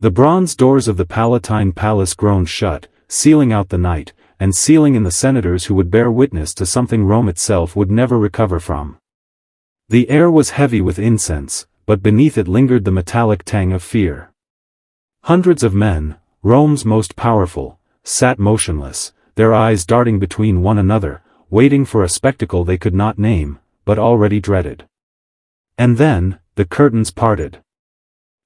The bronze doors of the Palatine Palace groaned shut, sealing out the night, and sealing in the senators who would bear witness to something Rome itself would never recover from. The air was heavy with incense, but beneath it lingered the metallic tang of fear. Hundreds of men, Rome's most powerful, sat motionless, their eyes darting between one another, waiting for a spectacle they could not name, but already dreaded. And then, the curtains parted.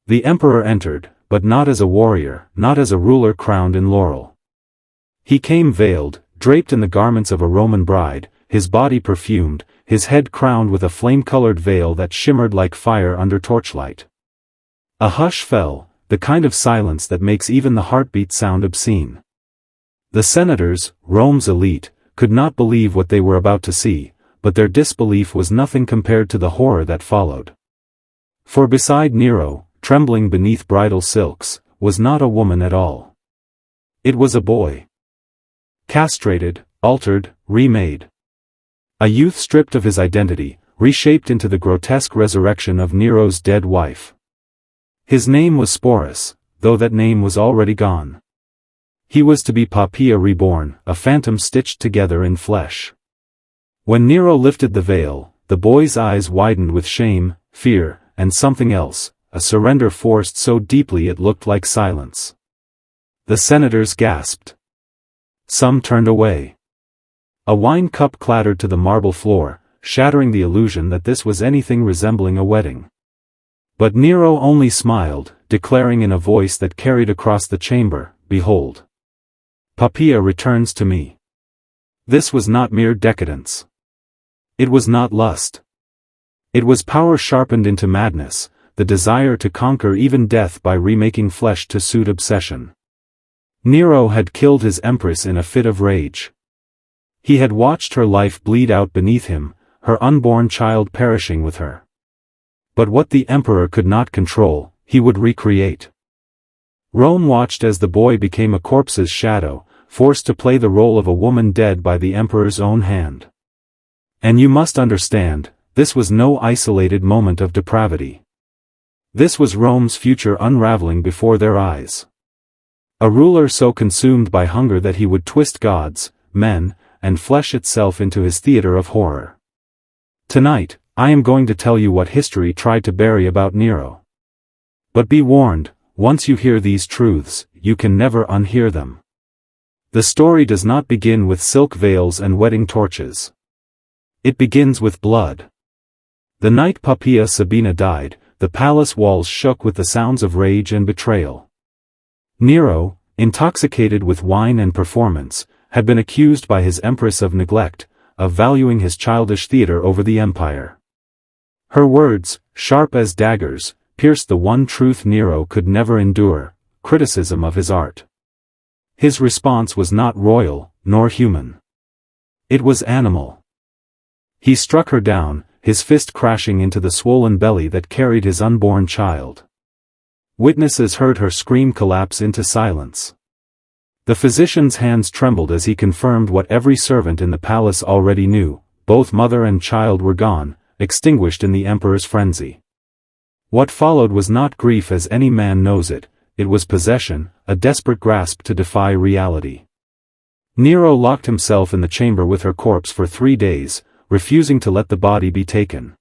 The emperor entered, but not as a warrior, not as a ruler crowned in laurel. He came veiled, draped in the garments of a Roman bride, his body perfumed, his head crowned with a flame-colored veil that shimmered like fire under torchlight. A hush fell, the kind of silence that makes even the heartbeat sound obscene. The senators, Rome's elite, could not believe what they were about to see, but their disbelief was nothing compared to the horror that followed. For beside Nero, trembling beneath bridal silks, was not a woman at all. It was a boy. Castrated, altered, remade. A youth stripped of his identity, reshaped into the grotesque resurrection of Nero's dead wife. His name was Sporus, though that name was already gone. He was to be Poppaea reborn, a phantom stitched together in flesh. When Nero lifted the veil, the boy's eyes widened with shame, fear, and something else, a surrender forced so deeply it looked like silence. The senators gasped. Some turned away. A wine cup clattered to the marble floor, shattering the illusion that this was anything resembling a wedding. But Nero only smiled, declaring in a voice that carried across the chamber, "Behold! Poppaea returns to me." This was not mere decadence. It was not lust. It was power sharpened into madness, the desire to conquer even death by remaking flesh to suit obsession. Nero had killed his empress in a fit of rage. He had watched her life bleed out beneath him, her unborn child perishing with her. But what the emperor could not control, he would recreate. Rome watched as the boy became a corpse's shadow, forced to play the role of a woman dead by the emperor's own hand. And you must understand, this was no isolated moment of depravity. This was Rome's future unraveling before their eyes. A ruler so consumed by hunger that he would twist gods, men, and flesh itself into his theater of horror. Tonight, I am going to tell you what history tried to bury about Nero. But be warned, once you hear these truths, you can never unhear them. The story does not begin with silk veils and wedding torches. It begins with blood. The night Poppaea Sabina died, the palace walls shook with the sounds of rage and betrayal. Nero, intoxicated with wine and performance, had been accused by his empress of neglect, of valuing his childish theater over the empire. Her words, sharp as daggers, pierced the one truth Nero could never endure, criticism of his art. His response was not royal, nor human. It was animal. He struck her down, his fist crashing into the swollen belly that carried his unborn child. Witnesses heard her scream collapse into silence. The physician's hands trembled as he confirmed what every servant in the palace already knew: both mother and child were gone, extinguished in the emperor's frenzy. What followed was not grief as any man knows it, it was possession, a desperate grasp to defy reality. Nero locked himself in the chamber with her corpse for 3 days, refusing to let the body be taken.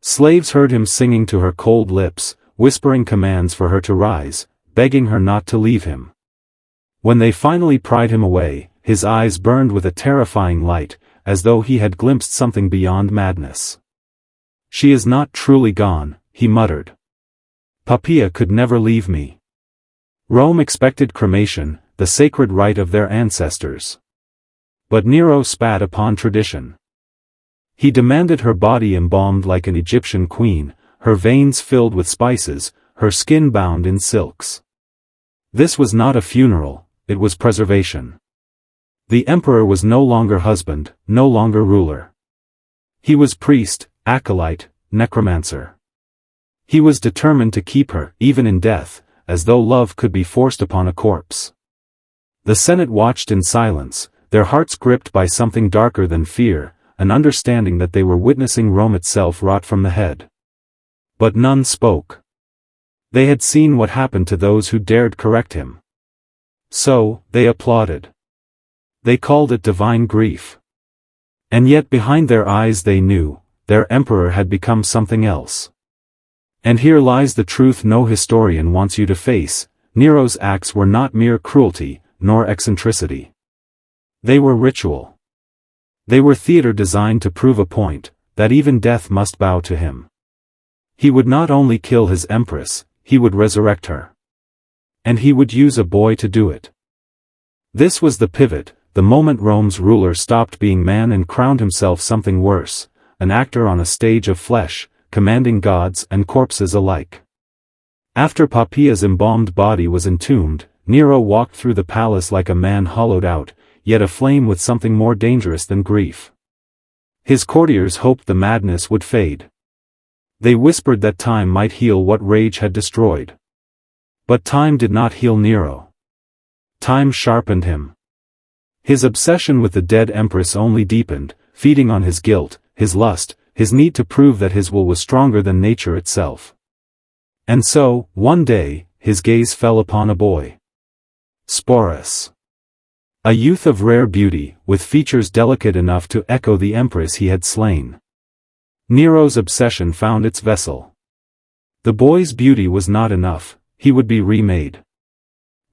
Slaves heard him singing to her cold lips, whispering commands for her to rise, begging her not to leave him. When they finally pried him away, his eyes burned with a terrifying light, as though he had glimpsed something beyond madness. "She is not truly gone," he muttered. "Poppaea could never leave me." Rome expected cremation, the sacred rite of their ancestors. But Nero spat upon tradition. He demanded her body embalmed like an Egyptian queen, her veins filled with spices, her skin bound in silks. This was not a funeral, it was preservation. The emperor was no longer husband, no longer ruler. He was priest, acolyte, necromancer. He was determined to keep her, even in death, as though love could be forced upon a corpse. The Senate watched in silence, their hearts gripped by something darker than fear, an understanding that they were witnessing Rome itself rot from the head. But none spoke. They had seen what happened to those who dared correct him. So, they applauded. They called it divine grief. And yet behind their eyes they knew, their emperor had become something else. And here lies the truth no historian wants you to face: Nero's acts were not mere cruelty, nor eccentricity. They were ritual. They were theater designed to prove a point, that even death must bow to him. He would not only kill his empress, he would resurrect her. And he would use a boy to do it. This was the pivot, the moment Rome's ruler stopped being man and crowned himself something worse, an actor on a stage of flesh, commanding gods and corpses alike. After Poppaea's embalmed body was entombed, Nero walked through the palace like a man hollowed out, yet aflame with something more dangerous than grief. His courtiers hoped the madness would fade. They whispered that time might heal what rage had destroyed. But time did not heal Nero. Time sharpened him. His obsession with the dead empress only deepened, feeding on his guilt, his lust, his need to prove that his will was stronger than nature itself. And so, one day, his gaze fell upon a boy. Sporus. A youth of rare beauty, with features delicate enough to echo the empress he had slain. Nero's obsession found its vessel. The boy's beauty was not enough, he would be remade.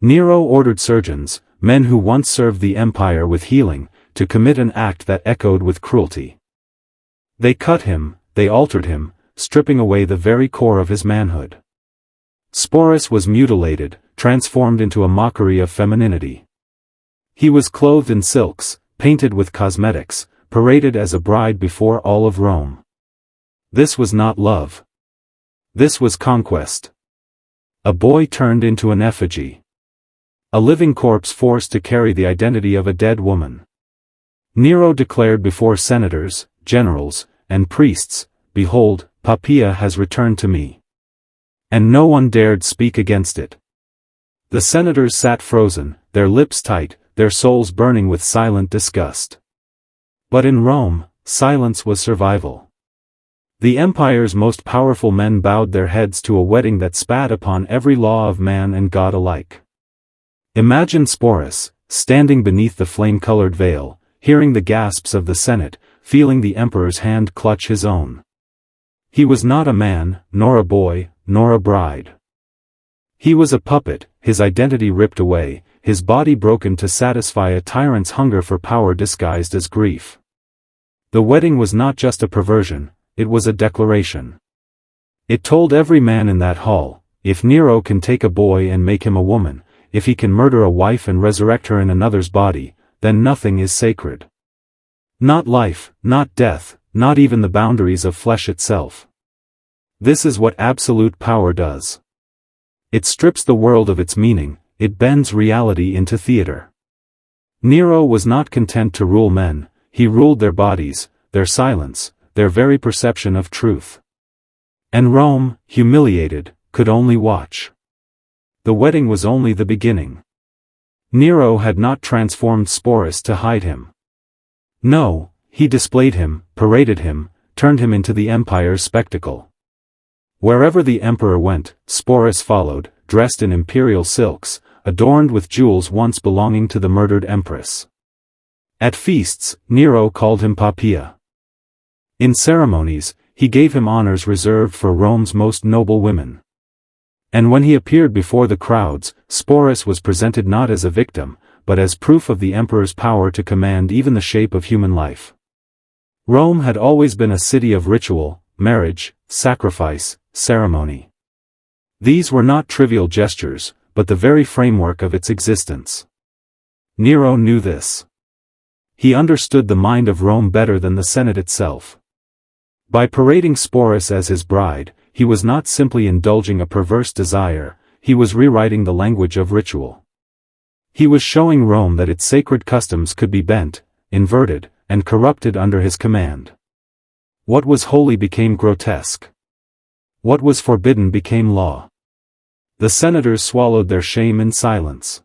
Nero ordered surgeons, men who once served the empire with healing, to commit an act that echoed with cruelty. They cut him, they altered him, stripping away the very core of his manhood. Sporus was mutilated, transformed into a mockery of femininity. He was clothed in silks, painted with cosmetics, paraded as a bride before all of Rome. This was not love. This was conquest. A boy turned into an effigy. A living corpse forced to carry the identity of a dead woman. Nero declared before senators, generals, and priests, "Behold, Poppaea has returned to me." And no one dared speak against it. The senators sat frozen, their lips tight, their souls burning with silent disgust. But in Rome, silence was survival. The empire's most powerful men bowed their heads to a wedding that spat upon every law of man and God alike. Imagine Sporus, standing beneath the flame-colored veil, hearing the gasps of the Senate, feeling the emperor's hand clutch his own. He was not a man, nor a boy, nor a bride. He was a puppet, his identity ripped away, his body broken to satisfy a tyrant's hunger for power disguised as grief. The wedding was not just a perversion, it was a declaration. It told every man in that hall, if Nero can take a boy and make him a woman, if he can murder a wife and resurrect her in another's body, then nothing is sacred. Not life, not death, not even the boundaries of flesh itself. This is what absolute power does. It strips the world of its meaning, it bends reality into theater. Nero was not content to rule men, he ruled their bodies, their silence, their very perception of truth. And Rome, humiliated, could only watch. The wedding was only the beginning. Nero had not transformed Sporus to hide him. No, he displayed him, paraded him, turned him into the empire's spectacle. Wherever the emperor went, Sporus followed, dressed in imperial silks, adorned with jewels once belonging to the murdered empress. At feasts, Nero called him Poppaea. In ceremonies, he gave him honors reserved for Rome's most noble women. And when he appeared before the crowds, Sporus was presented not as a victim, but as proof of the emperor's power to command even the shape of human life. Rome had always been a city of ritual, marriage, sacrifice, ceremony. These were not trivial gestures, but the very framework of its existence. Nero knew this. He understood the mind of Rome better than the Senate itself. By parading Sporus as his bride, he was not simply indulging a perverse desire, he was rewriting the language of ritual. He was showing Rome that its sacred customs could be bent, inverted, and corrupted under his command. What was holy became grotesque. What was forbidden became law. The senators swallowed their shame in silence.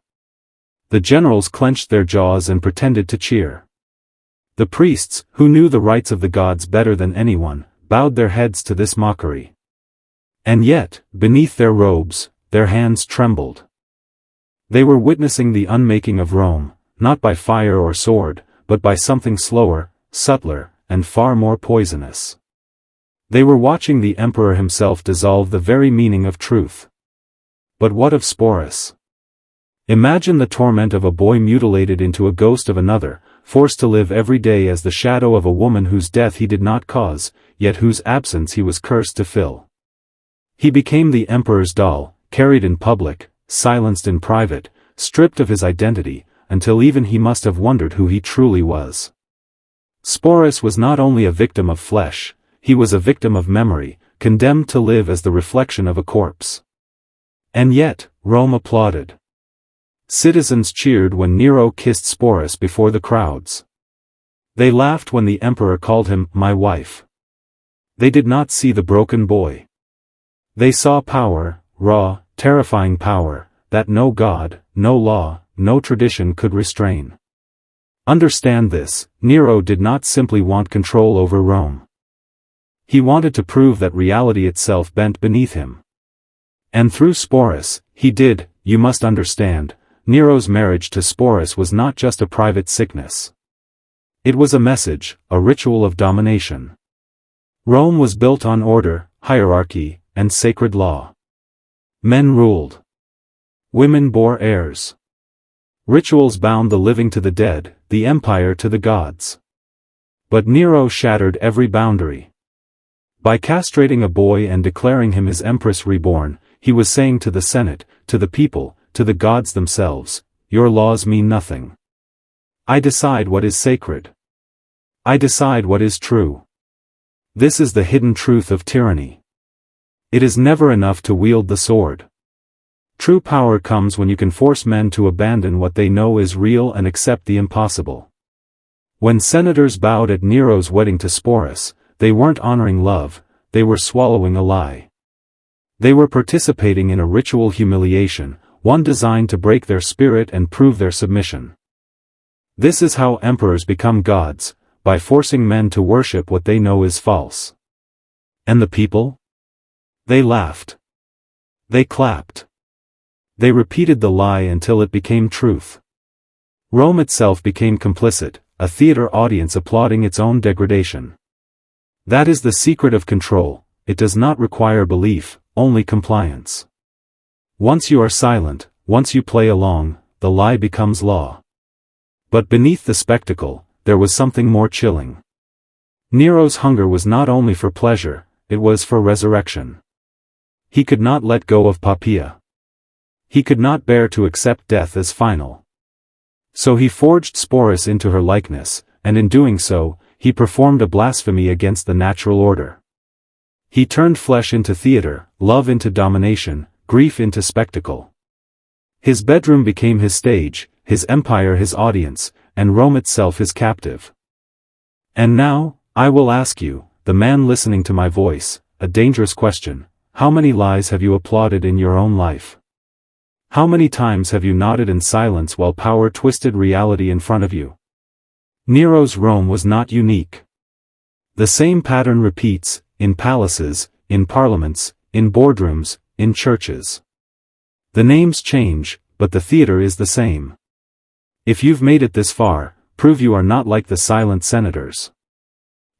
The generals clenched their jaws and pretended to cheer. The priests, who knew the rights of the gods better than anyone, bowed their heads to this mockery. And yet, beneath their robes, their hands trembled. They were witnessing the unmaking of Rome, not by fire or sword, but by something slower, subtler, and far more poisonous. They were watching the emperor himself dissolve the very meaning of truth. But what of Sporus? Imagine the torment of a boy mutilated into a ghost of another, forced to live every day as the shadow of a woman whose death he did not cause, yet whose absence he was cursed to fill. He became the emperor's doll, carried in public, silenced in private, stripped of his identity, until even he must have wondered who he truly was. Sporus was not only a victim of flesh, he was a victim of memory, condemned to live as the reflection of a corpse. And yet, Rome applauded. Citizens cheered when Nero kissed Sporus before the crowds. They laughed when the emperor called him, "my wife." They did not see the broken boy. They saw power, raw, terrifying power, that no god, no law, no tradition could restrain. Understand this, Nero did not simply want control over Rome. He wanted to prove that reality itself bent beneath him. And through Sporus, he did. You must understand, Nero's marriage to Sporus was not just a private sickness. It was a message, a ritual of domination. Rome was built on order, hierarchy, and sacred law. Men ruled. Women bore heirs. Rituals bound the living to the dead, the empire to the gods. But Nero shattered every boundary. By castrating a boy and declaring him his empress reborn, he was saying to the Senate, to the people, to the gods themselves, your laws mean nothing. I decide what is sacred. I decide what is true. This is the hidden truth of tyranny. It is never enough to wield the sword. True power comes when you can force men to abandon what they know is real and accept the impossible. When senators bowed at Nero's wedding to Sporus, they weren't honoring love, they were swallowing a lie. They were participating in a ritual humiliation, one designed to break their spirit and prove their submission. This is how emperors become gods, by forcing men to worship what they know is false. And the people? They laughed. They clapped. They repeated the lie until it became truth. Rome itself became complicit, a theater audience applauding its own degradation. That is the secret of control, it does not require belief, only compliance. Once you are silent, once you play along, the lie becomes law. But beneath the spectacle, there was something more chilling. Nero's hunger was not only for pleasure, it was for resurrection. He could not let go of Poppaea. He could not bear to accept death as final. So he forged Sporus into her likeness, and in doing so, he performed a blasphemy against the natural order. He turned flesh into theater, love into domination, grief into spectacle. His bedroom became his stage, his empire his audience, and Rome itself his captive. And now, I will ask you, the man listening to my voice, a dangerous question: how many lies have you applauded in your own life? How many times have you nodded in silence while power twisted reality in front of you? Nero's Rome was not unique. The same pattern repeats, in palaces, in parliaments, in boardrooms, in churches. The names change, but the theater is the same. If you've made it this far, prove you are not like the silent senators.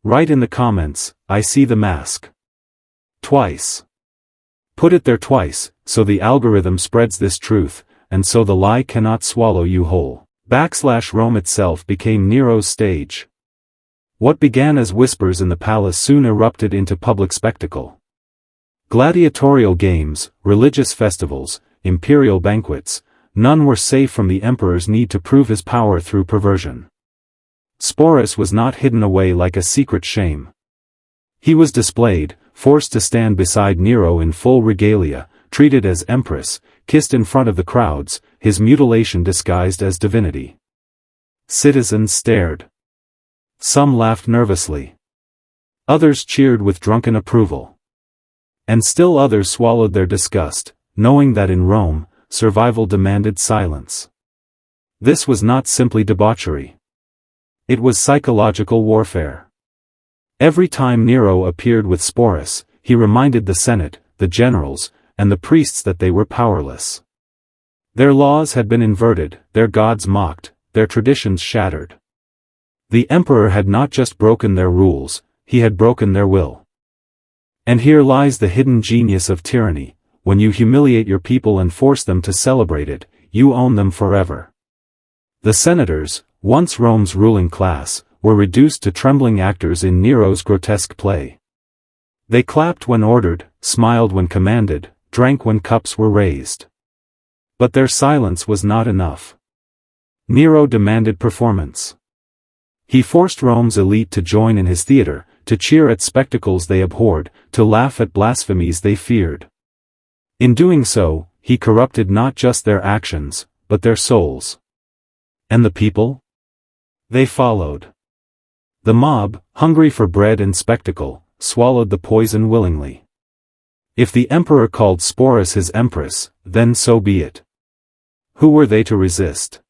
Write in the comments, I see the mask. Twice. Put it there twice, so the algorithm spreads this truth, and so the lie cannot swallow you whole. Rome itself became Nero's stage. What began as whispers in the palace soon erupted into public spectacle. Gladiatorial games, religious festivals, imperial banquets, none were safe from the emperor's need to prove his power through perversion. Sporus was not hidden away like a secret shame. He was displayed, forced to stand beside Nero in full regalia, treated as empress, kissed in front of the crowds, his mutilation disguised as divinity. Citizens stared. Some laughed nervously. Others cheered with drunken approval. And still others swallowed their disgust, knowing that in Rome, survival demanded silence. This was not simply debauchery. It was psychological warfare. Every time Nero appeared with Sporus, he reminded the Senate, the generals, and the priests that they were powerless. Their laws had been inverted, their gods mocked, their traditions shattered. The emperor had not just broken their rules, he had broken their will. And here lies the hidden genius of tyranny: when you humiliate your people and force them to celebrate it, you own them forever. The senators, once Rome's ruling class, were reduced to trembling actors in Nero's grotesque play. They clapped when ordered, smiled when commanded, drank when cups were raised. But their silence was not enough. Nero demanded performance. He forced Rome's elite to join in his theater, to cheer at spectacles they abhorred, to laugh at blasphemies they feared. In doing so, he corrupted not just their actions, but their souls. And the people? They followed. The mob, hungry for bread and spectacle, swallowed the poison willingly. If the emperor called Sporus his empress, then so be it. Who were they to resist?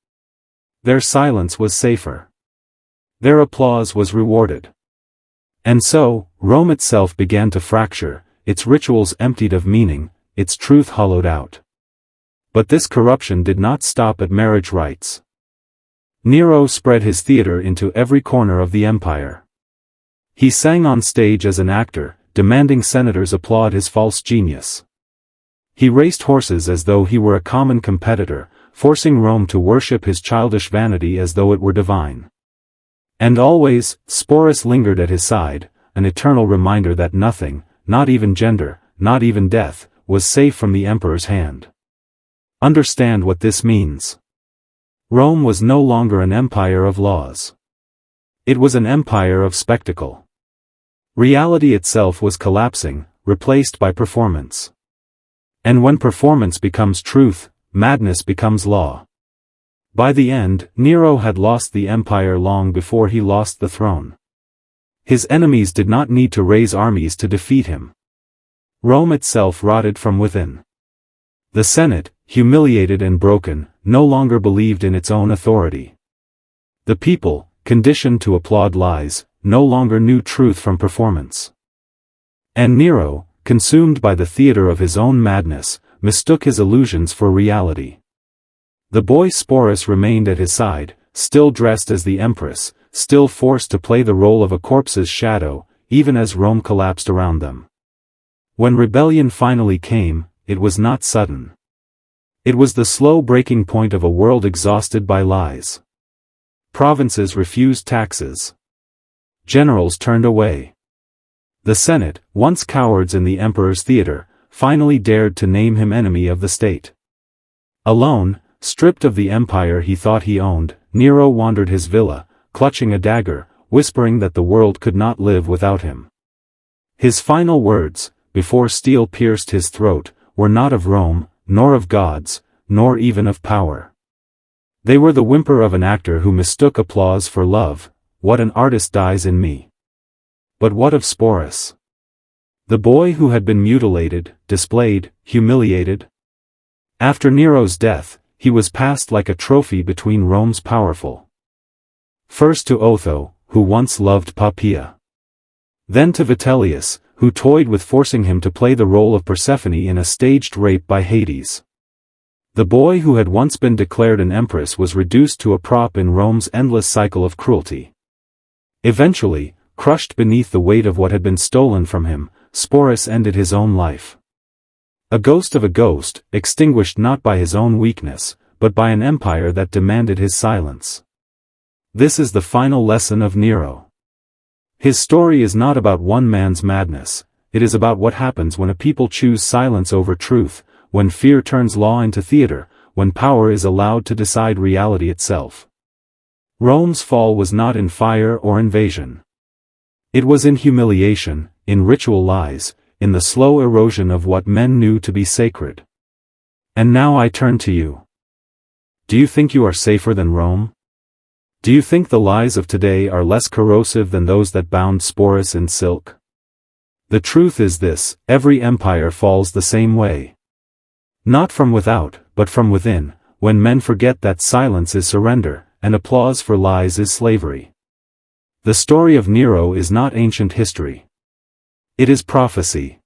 Their silence was safer. Their applause was rewarded. And so, Rome itself began to fracture, its rituals emptied of meaning, its truth hollowed out. But this corruption did not stop at marriage rites. Nero spread his theater into every corner of the empire. He sang on stage as an actor, demanding senators applaud his false genius. He raced horses as though he were a common competitor, forcing Rome to worship his childish vanity as though it were divine. And always, Sporus lingered at his side, an eternal reminder that nothing, not even gender, not even death, was safe from the emperor's hand. Understand what this means. Rome was no longer an empire of laws. It was an empire of spectacle. Reality itself was collapsing, replaced by performance. And when performance becomes truth, madness becomes law. By the end, Nero had lost the empire long before he lost the throne. His enemies did not need to raise armies to defeat him. Rome itself rotted from within. The Senate, humiliated and broken, no longer believed in its own authority. The people, conditioned to applaud lies, no longer knew truth from performance. And Nero, consumed by the theater of his own madness, mistook his illusions for reality. The boy Sporus remained at his side, still dressed as the empress, still forced to play the role of a corpse's shadow, even as Rome collapsed around them. When rebellion finally came, it was not sudden. It was the slow breaking point of a world exhausted by lies. Provinces refused taxes. Generals turned away. The Senate, once cowards in the emperor's theater, finally dared to name him enemy of the state. Alone, stripped of the empire he thought he owned, Nero wandered his villa, clutching a dagger, whispering that the world could not live without him. His final words, before steel pierced his throat, were not of Rome, nor of gods, nor even of power. They were the whimper of an actor who mistook applause for love. What an artist dies in me. But what of Sporus? The boy who had been mutilated, displayed, humiliated? After Nero's death, he was passed like a trophy between Rome's powerful. First to Otho, who once loved Poppaea. Then to Vitellius, who toyed with forcing him to play the role of Persephone in a staged rape by Hades. The boy who had once been declared an empress was reduced to a prop in Rome's endless cycle of cruelty. Eventually, crushed beneath the weight of what had been stolen from him, Sporus ended his own life. A ghost of a ghost, extinguished not by his own weakness, but by an empire that demanded his silence. This is the final lesson of Nero. His story is not about one man's madness, it is about what happens when a people choose silence over truth, when fear turns law into theater, when power is allowed to decide reality itself. Rome's fall was not in fire or invasion. It was in humiliation, in ritual lies, in the slow erosion of what men knew to be sacred. And now I turn to you. Do you think you are safer than Rome? Do you think the lies of today are less corrosive than those that bound Sporus in silk? The truth is this: every empire falls the same way. Not from without, but from within, when men forget that silence is surrender, and applause for lies is slavery. The story of Nero is not ancient history. It is prophecy.